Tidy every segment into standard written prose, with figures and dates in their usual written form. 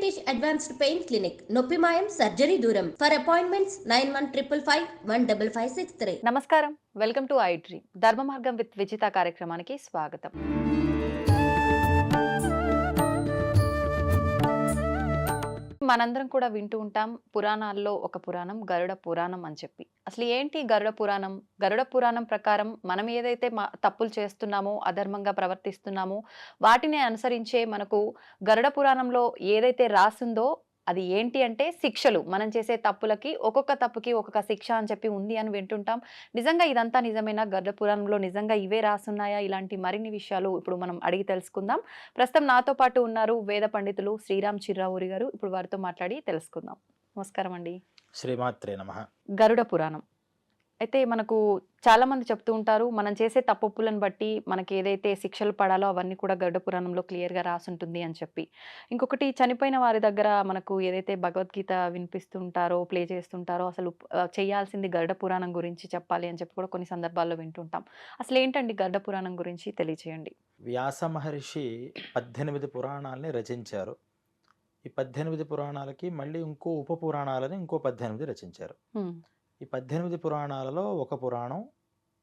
Venkatesh advanced pain clinic నొప్పి మాయం surgery దూరం ఫర్ అపాయింట్మెంట్స్ 9155515563. నమస్కారం. వెల్కమ్ టు ఐ డ్రీమ్ ధర్మ మార్గం విత్ విజిత కార్యక్రమానికి స్వాగతం. మనందరం కూడా వింటూ ఉంటాం పురాణాల్లో ఒక పురాణం గరుడ పురాణం అని చెప్పి. అసలు ఏంటి గరుడ పురాణం? గరుడ పురాణం ప్రకారం మనం ఏదైతే తప్పులు చేస్తున్నామో, అధర్మంగా ప్రవర్తిస్తున్నామో వాటిని అనుసరించే మనకు గరుడ పురాణంలో ఏదైతే రాసిందో అది ఏంటి అంటే శిక్షలు. మనం చేసే తప్పులకి ఒక్కొక్క తప్పుకి ఒక్కొక్క శిక్ష అని చెప్పి ఉంది అని వింటుంటాం. నిజంగా ఇదంతా నిజమేనా? గరుడ పురాణంలో నిజంగా ఇవే రాసున్నాయా? ఇలాంటి మరిన్ని విషయాలు ఇప్పుడు మనం అడిగి తెలుసుకుందాం. ప్రస్తుతం నాతో పాటు ఉన్నారు వేద పండితులు శ్రీరామ్ చిర్రావూరి గారు. ఇప్పుడు వారితో మాట్లాడి తెలుసుకుందాం. నమస్కారం అండి. శ్రీమాత్రే నమః. గరుడ పురాణం అయితే మనకు చాలా మంది చెప్తూ ఉంటారు, మనం చేసే తప్పులను బట్టి మనకి ఏదైతే శిక్షలు పడాలో అవన్నీ కూడా గరుడ పురాణంలో క్లియర్గా రాసుంటుంది అని చెప్పి. ఇంకొకటి చనిపోయిన వారి దగ్గర మనకు ఏదైతే భగవద్గీత వినిపిస్తుంటారో, ప్లే చేస్తుంటారో అసలు చేయాల్సింది గరుడ పురాణం గురించి చెప్పాలి అని చెప్పి కూడా కొన్ని సందర్భాల్లో వింటుంటాం. అసలు ఏంటండి గరుడ పురాణం గురించి తెలియచేయండి. వ్యాస మహర్షి 18 పురాణాలని రచించారు. ఈ 18 పురాణాలకి మళ్ళీ ఇంకో ఉప పురాణాలని ఇంకో 18 రచించారు. ఈ 18 పురాణాలలో ఒక పురాణం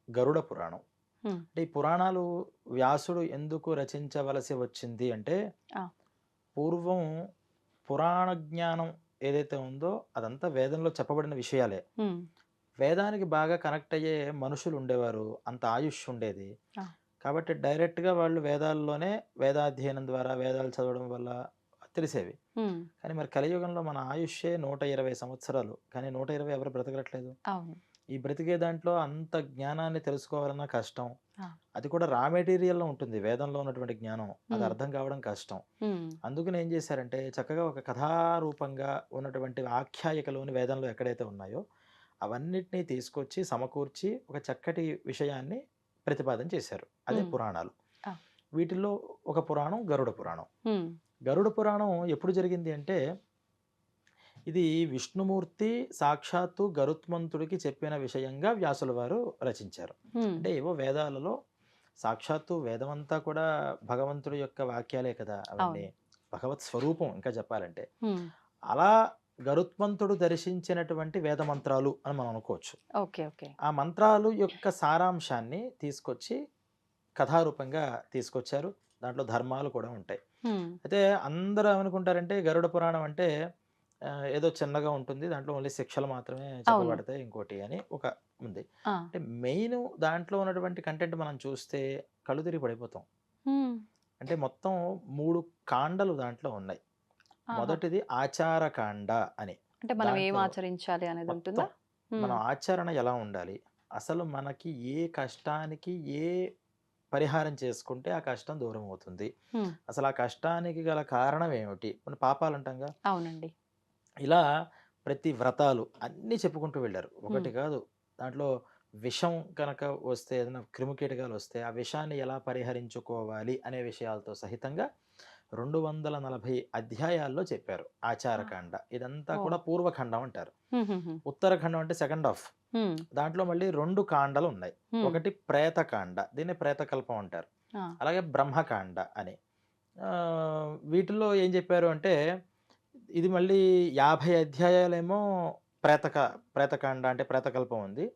గరుడ పురాణం. అంటే ఈ పురాణాలు వ్యాసుడు ఎందుకు రచించవలసి వచ్చింది అంటే, పూర్వం పురాణ జ్ఞానం ఏదైతే ఉందో అదంతా వేదంలో చెప్పబడిన విషయాలే. వేదానికి బాగా కనెక్ట్ అయ్యే మనుషులు ఉండేవారు, అంత ఆయుష్ ఉండేది. కాబట్టి డైరెక్ట్గా వాళ్ళు వేదాల్లోనే వేదాధ్యయనం ద్వారా వేదాలు చదవడం వల్ల తెలిసేవి. కానీ మరి కలియుగంలో మన ఆయుష్యే 120 సంవత్సరాలు. కానీ 120 ఎవరు బ్రతకట్లేదు. ఈ బ్రతికే దాంట్లో అంత జ్ఞానాన్ని తెలుసుకోవాలన్నా కష్టం. అది కూడా రా మెటీరియల్లో ఉంటుంది. వేదంలో ఉన్నటువంటి జ్ఞానం అది అర్థం కావడం కష్టం. అందుకని ఏం చేశారంటే, చక్కగా ఒక కథారూపంగా ఉన్నటువంటి ఆఖ్యాయికలోని వేదంలో ఎక్కడైతే ఉన్నాయో అవన్నిటినీ తీసుకొచ్చి సమకూర్చి ఒక చక్కటి విషయాన్ని ప్రతిపాదన చేశారు. అదే పురాణాలు. వీటిల్లో ఒక పురాణం గరుడ పురాణం. గరుడ పురాణం ఎప్పుడు జరిగింది అంటే, ఇది విష్ణుమూర్తి సాక్షాత్తు గరుత్మంతుడికి చెప్పిన విషయంగా వ్యాసుల వారు రచించారు. అంటే ఏవో వేదాలలో సాక్షాత్తు వేదమంతా కూడా భగవంతుడి యొక్క వాక్యాలే కదా, అవన్నీ భగవత్ స్వరూపం. ఇంకా చెప్పాలంటే అలా గరుత్మంతుడు దర్శించినటువంటి వేద మంత్రాలు అని మనం అనుకోవచ్చు. ఆ మంత్రాలు యొక్క సారాంశాన్ని తీసుకొచ్చి కథారూపంగా తీసుకొచ్చారు. దాంట్లో ధర్మాలు కూడా ఉంటాయి. అయితే అందరూ ఏమనుకుంటారంటే గరుడ పురాణం అంటే ఏదో చిన్నగా ఉంటుంది, దాంట్లో ఓన్లీ శిక్షలు మాత్రమే చెప్పబడతాయి ఇంకోటి అని ఒక ఉంది. అంటే మెయిన్ దాంట్లో ఉన్నటువంటి కంటెంట్ మనం చూస్తే కళ్ళు తిరిగి పడిపోతాం. అంటే మొత్తం 3 కాండలు దాంట్లో ఉన్నాయి. మొదటిది ఆచారకాండ అని. అంటే మనం ఏం ఆచరించాలి అనేది ఉంటుందా? మనం ఆచరణ ఎలా ఉండాలి, అసలు మనకి ఏ కష్టానికి ఏ పరిహారం చేసుకుంటే ఆ కష్టం దూరం అవుతుంది, అసలు ఆ కష్టానికి గల కారణం ఏమిటి, మన పాపాలు అంటాంగా. అవునండి. ఇలా ప్రతి వ్రతాలు అన్నీ చెప్పుకుంటూ వెళ్ళారు. ఒకటి కాదు. దాంట్లో విషం కనుక వస్తే, ఏదైనా క్రిమికీటకాలు వస్తే ఆ విషాన్ని ఎలా పరిహరించుకోవాలి అనే విషయాలతో సహితంగా 240 అధ్యాయాల్లో చెప్పారు ఆచారకాండ. ఇదంతా కూడా పూర్వఖండం అంటారు. ఉత్తరఖండం అంటే సెకండ్ హాఫ్. దాంట్లో మళ్ళీ 2 కాండలు ఉన్నాయి. ఒకటి ప్రేతకాండ, దీన్ని ప్రేతకల్పం అంటారు. అలాగే బ్రహ్మకాండ అని. వీటిల్లో ఏం చెప్పారు అంటే, ఇది మళ్ళీ 50 అధ్యాయాలేమో ప్రేతకాండ అంటే ప్రేతకల్పం ఉంది,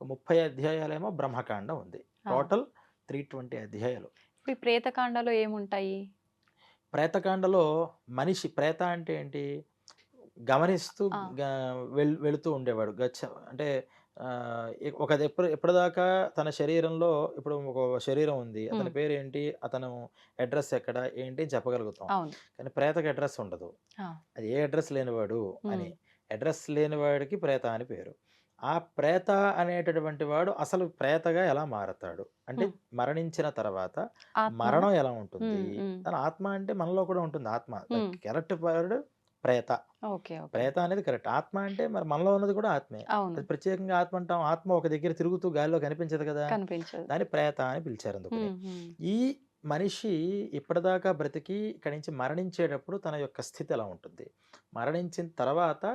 30 అధ్యాయాలేమో బ్రహ్మకాండ ఉంది. టోటల్ 320 అధ్యాయాలు. ఈ ప్రేతకాండలో ఏముంటాయి? ప్రేతకాండలో మనిషి, ప్రేత అంటే ఏంటి, గమనిస్తూ వెళుతూ ఉండేవాడు. అంటే ఒక ఎప్పటిదాకా తన శరీరంలో, ఇప్పుడు ఒక శరీరం ఉంది, అతని పేరు ఏంటి, అతను అడ్రస్ ఎక్కడ ఏంటి చెప్పగలుగుతాం. కానీ ప్రేతకి అడ్రస్ ఉండదు. అది ఏ అడ్రస్ లేనివాడు అని. అడ్రస్ లేనివాడికి ప్రేత అని పేరు. ఆ ప్రేత అనేటటువంటి వాడు అసలు ప్రేతగా ఎలా మారతాడు అంటే, మరణించిన తర్వాత మరణం ఎలా ఉంటుంది, తన ఆత్మ అంటే మనలో కూడా ఉంటుంది ఆత్మ. కరెక్ట్ వర్డ్ ప్రేత. ప్రేత అనేది కరెక్ట్. ఆత్మ అంటే మరి మనలో ఉన్నది కూడా ఆత్మే. అది ప్రత్యేకంగా ఆత్మ అంటాం. ఆత్మ ఒక దగ్గర తిరుగుతూ గాలిలో కనిపించదు కదా, దాన్ని ప్రేత అని పిలిచారు. అందుకని ఈ మనిషి ఇప్పటిదాకా బ్రతికి ఇక్కడి నుంచి మరణించేటప్పుడు తన యొక్క స్థితి ఎలా ఉంటుంది, మరణించిన తర్వాత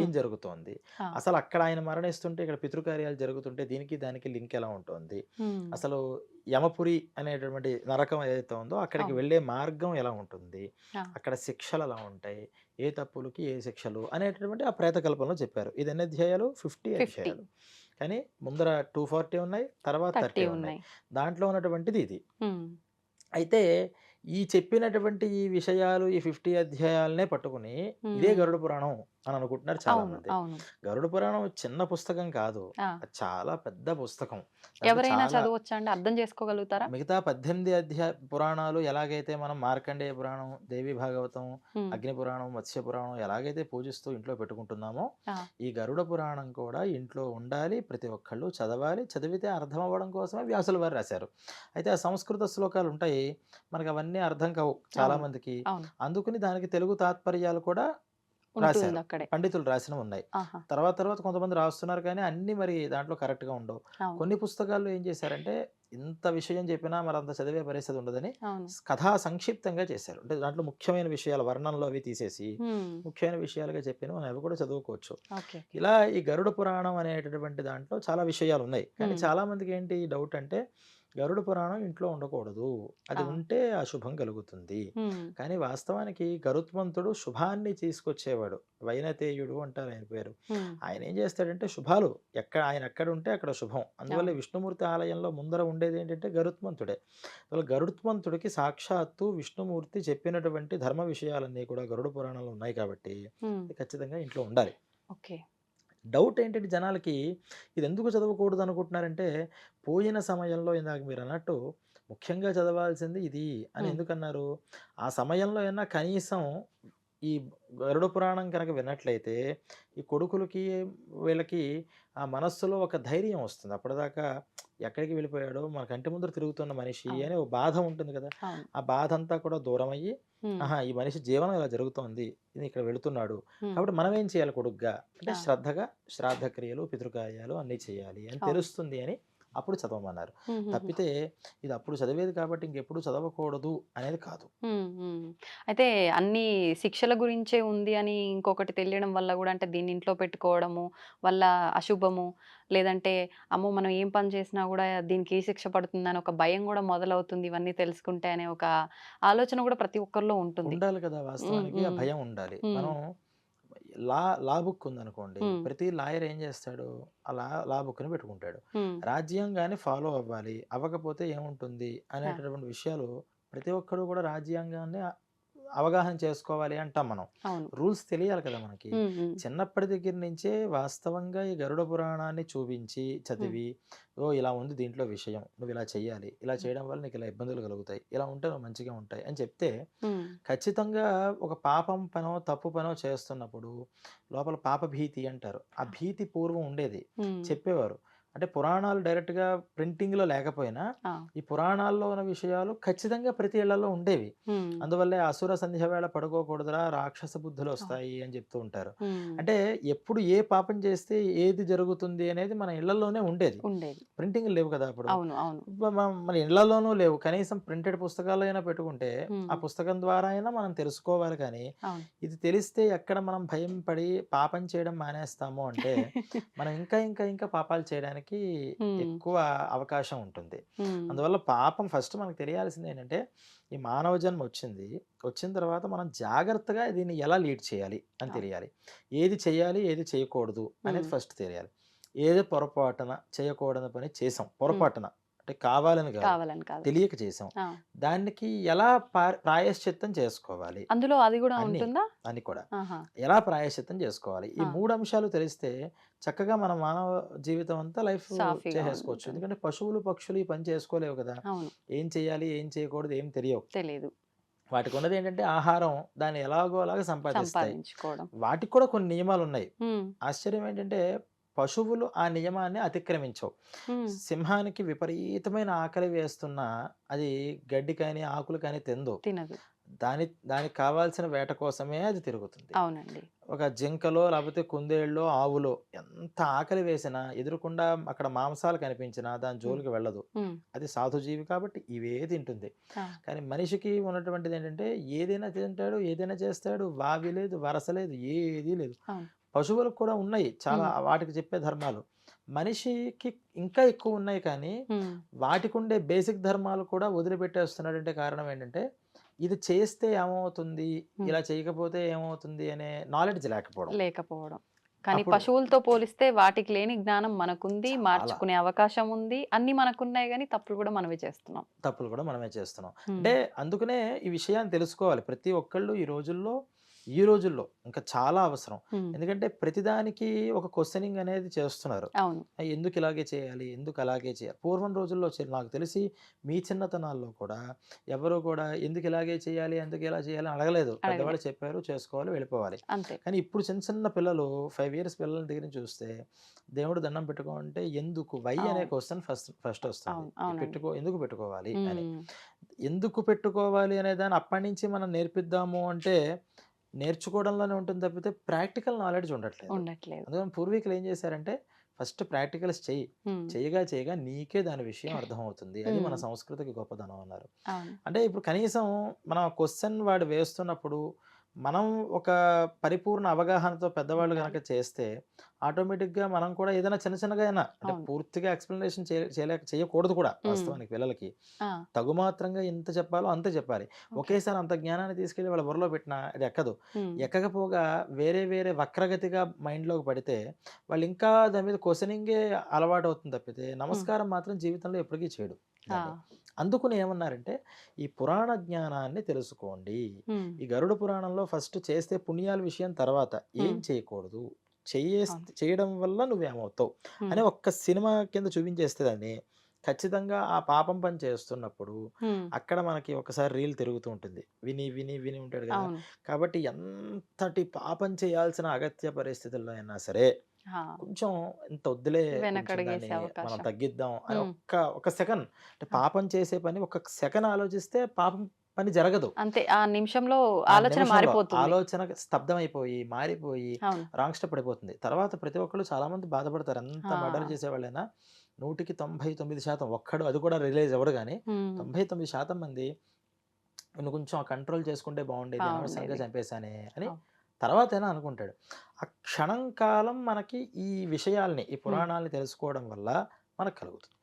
ఏం జరుగుతోంది, అసలు అక్కడ ఆయన మరణిస్తుంటే ఇక్కడ పితృకార్యాలు జరుగుతుంటే దీనికి దానికి లింక్ ఎలా ఉంటుంది, అసలు యమపురి అనేటటువంటి నరకం ఏదైతే ఉందో అక్కడికి వెళ్ళే మార్గం ఎలా ఉంటుంది, అక్కడ శిక్షలు ఎలా ఉంటాయి, ఏ తప్పులకి ఏ శిక్షలు అనేటటువంటి ఆ ప్రేత కల్పనలో చెప్పారు. ఇది ఎన్ని అధ్యాయాలు? 50 అధ్యాయాలు. కానీ ముందర 240 ఉన్నాయి, తర్వాత 30 ఉన్నాయి. దాంట్లో ఉన్నటువంటిది ఇది. అయితే ఈ చెప్పినటువంటి ఈ విషయాలు ఈ 50 అధ్యాయాలనే పట్టుకుని ఇదే గరుడ పురాణం అని అనుకుంటున్నారు చాలా మంది. గరుడ పురాణం చిన్న పుస్తకం కాదు, అది చాలా పెద్ద పుస్తకం. ఎవరైనా చదవచ్చా అండి? అర్థం చేసుకోగలుగుతారా? మిగతా 18 పురాణాలు ఎలాగైతే మనం మార్కండేయ పురాణం, దేవి భాగవతం, అగ్ని పురాణం, మత్స్య పురాణం ఎలాగైతే పూజిస్తూ ఇంట్లో పెట్టుకుంటున్నామో ఈ గరుడ పురాణం కూడా ఇంట్లో ఉండాలి, ప్రతి ఒక్కళ్ళు చదవాలి. చదివితే అర్థం అవ్వడం కోసమే వ్యాసుల వారు రాశారు. అయితే ఆ సంస్కృత శ్లోకాలు ఉంటాయి, మనకు అవన్నీ అర్థం కావు చాలా మందికి. అందుకని దానికి తెలుగు తాత్పర్యాలు కూడా రాశారు, పండితులు రాసినవి ఉన్నాయి. తర్వాత కొంతమంది రాస్తున్నారు, కానీ అన్ని మరి దాంట్లో కరెక్ట్ గా ఉండవు. కొన్ని పుస్తకాల్లో ఏం చేశారంటే ఇంత విషయం చెప్పినా మరి అంత చదివే పరిస్థితి ఉండదని కథా సంక్షిప్తంగా చేశారు. అంటే దాంట్లో ముఖ్యమైన విషయాలు వర్ణంలో అవి తీసేసి ముఖ్యమైన విషయాలుగా చెప్పిన మనం అవి కూడా చదువుకోవచ్చు. ఇలా ఈ గరుడ పురాణం అనేటటువంటి దాంట్లో చాలా విషయాలు ఉన్నాయి. కానీ చాలా మందికి ఏంటి డౌట్ అంటే గరుడ పురాణం ఇంట్లో ఉండకూడదు, అది ఉంటే అశుభం కలుగుతుంది. కానీ వాస్తవానికి గరుత్మంతుడు శుభాన్ని తీసుకొచ్చేవాడు, వైనతేయుడు అంటారు ఆయన పేరు. ఆయన ఏం చేస్తాడంటే శుభాలు ఆయన ఎక్కడ ఉంటే అక్కడ శుభం. అందువల్ల విష్ణుమూర్తి ఆలయంలో ముందర ఉండేది ఏంటంటే గరుత్మంతుడే. గరుత్మంతుడికి సాక్షాత్తు విష్ణుమూర్తి చెప్పినటువంటి ధర్మ విషయాలన్నీ కూడా గరుడ పురాణంలో ఉన్నాయి కాబట్టి ఖచ్చితంగా ఇంట్లో ఉండాలి. డౌట్ ఏంటంటే జనాలకి ఇది ఎందుకు చదవకూడదు అనుకుంటున్నారంటే, పోయిన సమయంలో ఇందాక మీరు అన్నట్టు ముఖ్యంగా చదవాల్సింది ఇది అని ఎందుకన్నారు? ఆ సమయంలో అయినా కనీసం ఈ గరుడ పురాణం కనుక విన్నట్లయితే ఈ కొడుకులకి వీళ్ళకి ఆ మనస్సులో ఒక ధైర్యం వస్తుంది. అప్పటిదాకా ఎక్కడికి వెళ్ళిపోయాడో మన కంటి ముందర తిరుగుతున్న మనిషి అనే ఒక బాధ ఉంటుంది కదా, ఆ బాధ అంతా కూడా దూరం అయ్యి ఈ మనిషి జీవనం ఇలా జరుగుతోంది, ఇది ఇక్కడ వెళుతున్నాడు కాబట్టి మనం ఏం చేయాలి కొడుగ్గా అంటే శ్రద్ధగా శ్రాద్ధ క్రియలు పితృకార్యాలు అన్నీ చేయాలి అని తెలుస్తుంది అని అప్పుడు చదవమన్నారు. తప్పితే ఇది అప్పుడు చదివేది కాబట్టి ఇంకెప్పుడు చదవకూడదు అనేది కాదు. అయితే అన్ని శిక్షల గురించే ఉంది అని ఇంకొకటి తెలియడం వల్ల కూడా, అంటే దీన్ని ఇంట్లో పెట్టుకోవడము వల్ల అశుభము, లేదంటే అమ్మో మనం ఏం పని చేసినా కూడా దీనికి ఏ శిక్ష పడుతుందని ఒక భయం కూడా మొదలవుతుంది ఇవన్నీ తెలుసుకుంటే అనే ఒక ఆలోచన కూడా ప్రతి ఒక్కరిలో ఉంటుంది. ఉండాలి కదా, వాస్తవానికి ఆ భయం ఉండాలి. మనం లా బుక్ ఉందనుకోండి, ప్రతి లాయర్ ఏం చేస్తాడు, అలా లా బుక్ ని పెట్టుకుంటాడు. రాజ్యాంగాన్ని ఫాలో అవ్వాలి, అవ్వకపోతే ఏముంటుంది అనేటటువంటి విషయాలు ప్రతి ఒక్కరు కూడా రాజ్యాంగాన్ని అవగాహన చేసుకోవాలి అంటాం మనం. రూల్స్ తెలియాలి కదా మనకి. చిన్నప్పటి దగ్గర నుంచే వాస్తవంగా ఈ గరుడ పురాణాన్ని చూపించి చదివి, ఓ ఇలా ఉంది దీంట్లో విషయం, నువ్వు ఇలా చెయ్యాలి, ఇలా చేయడం వల్ల నీకు ఇలా ఇబ్బందులు కలుగుతాయి, ఇలా ఉంటే నువ్వు మంచిగా ఉంటాయి అని చెప్తే ఖచ్చితంగా ఒక పాపం పనో తప్పు పనో చేస్తున్నప్పుడు లోపల పాప భీతి అంటారు, ఆ భీతి పూర్వం ఉండేది, చెప్పేవారు. అంటే పురాణాలు డైరెక్ట్ గా ప్రింటింగ్ లో లేకపోయినా ఈ పురాణాల్లో ఉన్న విషయాలు ఖచ్చితంగా ప్రతి ఇళ్లలో ఉండేవి. అందువల్లే అసుర సంధ్య వేళ పడుకోకూడదురా, రాక్షస బుద్ధులు వస్తాయి అని చెప్తూ ఉంటారు. అంటే ఎప్పుడు ఏ పాపం చేస్తే ఏది జరుగుతుంది అనేది మన ఇళ్లలోనే ఉండేది, ప్రింటింగ్ లేవు కదా అప్పుడు. మన ఇళ్లలోనూ లేవు, కనీసం ప్రింటెడ్ పుస్తకాలు అయినా పెట్టుకుంటే ఆ పుస్తకం ద్వారా అయినా మనం తెలుసుకోవాలి. కానీ ఇది తెలిస్తే ఎక్కడ మనం భయం పడి పాపం చేయడం మానేస్తాము అంటే మనం ఇంకా ఇంకా ఇంకా పాపాలు చేయడానికి ఎక్కువ అవకాశం ఉంటుంది. అందువల్ల పాపం ఫస్ట్ మనకు తెలియాల్సింది ఏంటంటే, ఈ మానవ జన్మ వచ్చిన తర్వాత మనం జాగ్రత్తగా దీన్ని ఎలా లీడ్ చేయాలి అని తెలియాలి. ఏది చేయాలి ఏది చేయకూడదు అనేది ఫస్ట్ తెలియాలి. ఏదో పొరపాటున చేయకూడని పని చేసాం, పొరపాటున అంటే కావాలని కాదు, తెలియక చేసాం, దానికి ఎలా ప్రాయశ్చిత్తం చేసుకోవాలి, అందులో అది కూడా ఉంటుందా అని కూడా ఎలా ప్రాయశ్చిత్తం చేసుకోవాలి. ఈ 3 అంశాలు తెలిస్తే చక్కగా మన మానవ జీవితం అంతా లైఫ్ చేసేసుకోవచ్చు. ఎందుకంటే పశువులు పక్షులు ఈ పని చేసుకోలేవు కదా, ఏం చేయాలి ఏం చేయకూడదు ఏం తెలియదు. వాటికి ఉన్నది ఏంటంటే ఆహారం, దాన్ని ఎలాగో అలాగా సంపాదిస్తాయి. వాటికి కూడా కొన్ని నియమాలు ఉన్నాయి. ఆశ్చర్యం ఏంటంటే పశువులు ఆ నియమాన్ని అతిక్రమించవు. సింహానికి విపరీతమైన ఆకలి వేస్తున్నా అది గడ్డి కానీ ఆకులు కానీ తినదు. దానికి కావాల్సిన వేట కోసమే అది తిరుగుతుంది. ఒక జింకలో లేకపోతే కుందేళ్ళలో ఆవులో ఎంత ఆకలి వేసినా ఎదురుకుండా అక్కడ మాంసాలు కనిపించినా దాని జోలికి వెళ్ళదు. అది సాధుజీవి కాబట్టి ఇవే తింటుంది. కానీ మనిషికి ఉన్నటువంటిది ఏంటంటే ఏదైనా తింటాడు, ఏదైనా చేస్తాడు, వావి లేదు, వరస లేదు, ఏదీ లేదు. పశువులకు కూడా ఉన్నాయి చాలా వాటికి చెప్పే ధర్మాలు. మనిషికి ఇంకా ఎక్కువ ఉన్నాయి కానీ వాటికి ఉండే బేసిక్ ధర్మాలు కూడా వదిలిపెట్టేస్తున్నాడంటే కారణం ఏంటంటే ఇది చేస్తే ఏమవుతుంది, ఇలా చేయకపోతే ఏమవుతుంది అనే నాలెడ్జ్ లేకపోవడం. కానీ అప్పుడు పశువులతో పోలిస్తే వాటికి లేని జ్ఞానం మనకుంది, చాలా మార్చుకునే అవకాశం ఉంది. అన్ని మనకున్నాయి గానీ తప్పులు కూడా మనమే చేస్తున్నాం. తప్పులు కూడా మనమే చేస్తున్నాం. అంటే అందుకనే ఈ విషయాన్ని తెలుసుకోవాలి ప్రతి ఒక్కళ్ళు ఈ రోజుల్లో ఇంకా చాలా అవసరం. ఎందుకంటే ప్రతిదానికి ఒక క్వశ్చనింగ్ అనేది చేస్తున్నారు. అవును. ఎందుకు ఇలాగే చేయాలి, ఎందుకు అలాగే చేయాలి. పూర్వం రోజుల్లో నాకు తెలిసి మీ చిన్నతనాల్లో కూడా ఎవరు కూడా ఎందుకు ఇలాగే చేయాలి, ఎందుకు ఇలా చేయాలి అని అడగలేదు. పెద్దవాళ్ళు చెప్పారు, చేసుకోవాలి, వెళ్ళిపోవాలి. అంతే. కానీ ఇప్పుడు చిన్న చిన్న పిల్లలు 5 years పిల్లల దగ్గర నుంచి చూస్తే దేవుడు దండం పెట్టుకోమంటే ఎందుకు వై అనే క్వశ్చన్ ఫస్ట్ వస్తుంది. ఎందుకు పెట్టుకోవాలి అని. ఎందుకు పెట్టుకోవాలి అనే దాన్ని అప్పటి నుంచి మనం నేర్పిద్దాము అంటే నేర్చుకోవడంలోనే ఉంటుంది తప్పితే ప్రాక్టికల్ నాలెడ్జ్ ఉండట్లేదు. అందుకని పూర్వీకులు ఏం చేశారంటే ఫస్ట్ ప్రాక్టికల్స్ చేయగా నీకే దాని విషయం అర్థమవుతుంది. అది మన సంస్కృతికి గొప్పదనం అన్నారు. అంటే ఇప్పుడు కనీసం మన క్వశ్చన్ వాడు వేస్తున్నప్పుడు మనం ఒక పరిపూర్ణ అవగాహనతో పెద్దవాళ్ళు కనుక చేస్తే ఆటోమేటిక్గా మనం కూడా ఏదైనా చిన్నగా అయినా అంటే పూర్తిగా ఎక్స్ప్లెనేషన్ చేయకూడదు కూడా వాస్తవానికి పిల్లలకి. తగుమాత్రంగా ఎంత చెప్పాలో అంతే చెప్పాలి. ఒకేసారి అంత జ్ఞానాన్ని తీసుకెళ్లి వాళ్ళ బుర్రలో పెట్టినా అది ఎక్కదు. ఎక్కకపోగా వేరే వక్రగతిగా మైండ్లోకి పడితే వాళ్ళు ఇంకా దాని మీద క్వశ్చనింగే అలవాటు అవుతుంది తప్పితే నమస్కారం మాత్రం జీవితంలో ఎప్పటికీ చేయడు. అందుకుని ఏమన్నారంటే ఈ పురాణ జ్ఞానాన్ని తెలుసుకోండి. ఈ గరుడ పురాణంలో ఫస్ట్ చేస్తే పుణ్యాల విషయం తర్వాత ఏం చేయకూడదు, చేయడం వల్ల నువ్వేమవుతావు అని ఒక్క సినిమా కింద చూపించేస్తే దాన్ని ఖచ్చితంగా ఆ పాపం పని చేస్తున్నప్పుడు అక్కడ మనకి ఒకసారి రీల్ తిరుగుతూ ఉంటుంది. విని ఉంటాడు కదా. కాబట్టి ఎంతటి పాపం చేయాల్సిన అగత్య పరిస్థితుల్లో అయినా సరే కొంచెం ఇంత వద్దులే మనం తగ్గిద్దాం అని ఒక సెకండ్ అంటే పాపం చేసే పని ఒక సెకండ్ ఆలోచిస్తే పాపం పని జరగదు. అంతే. ఆ నిమిషంలో ఆలోచన స్తబ్దమైపోయి మారిపోయి రాంగ్ స్టెప్ పడిపోతుంది. తర్వాత ప్రతి ఒక్కళ్ళు చాలా మంది బాధపడతారు. ఎంత మర్డర్ చేసేవాళ్ళైనా 100కి 99% ఒక్కడు అది కూడా రిలీజ్ అవ్వడు. కానీ 99% మంది నువ్వు కొంచెం కంట్రోల్ చేసుకుంటే బాగుండేది, అనవసరంగా చంపేశానే అని తర్వాత అయినా అనుకుంటాడు. ఆ క్షణం కాలం మనకి ఈ విషయాల్ని ఈ పురాణాలని తెలుసుకోవడం వల్ల మనకు కలుగుతుంది.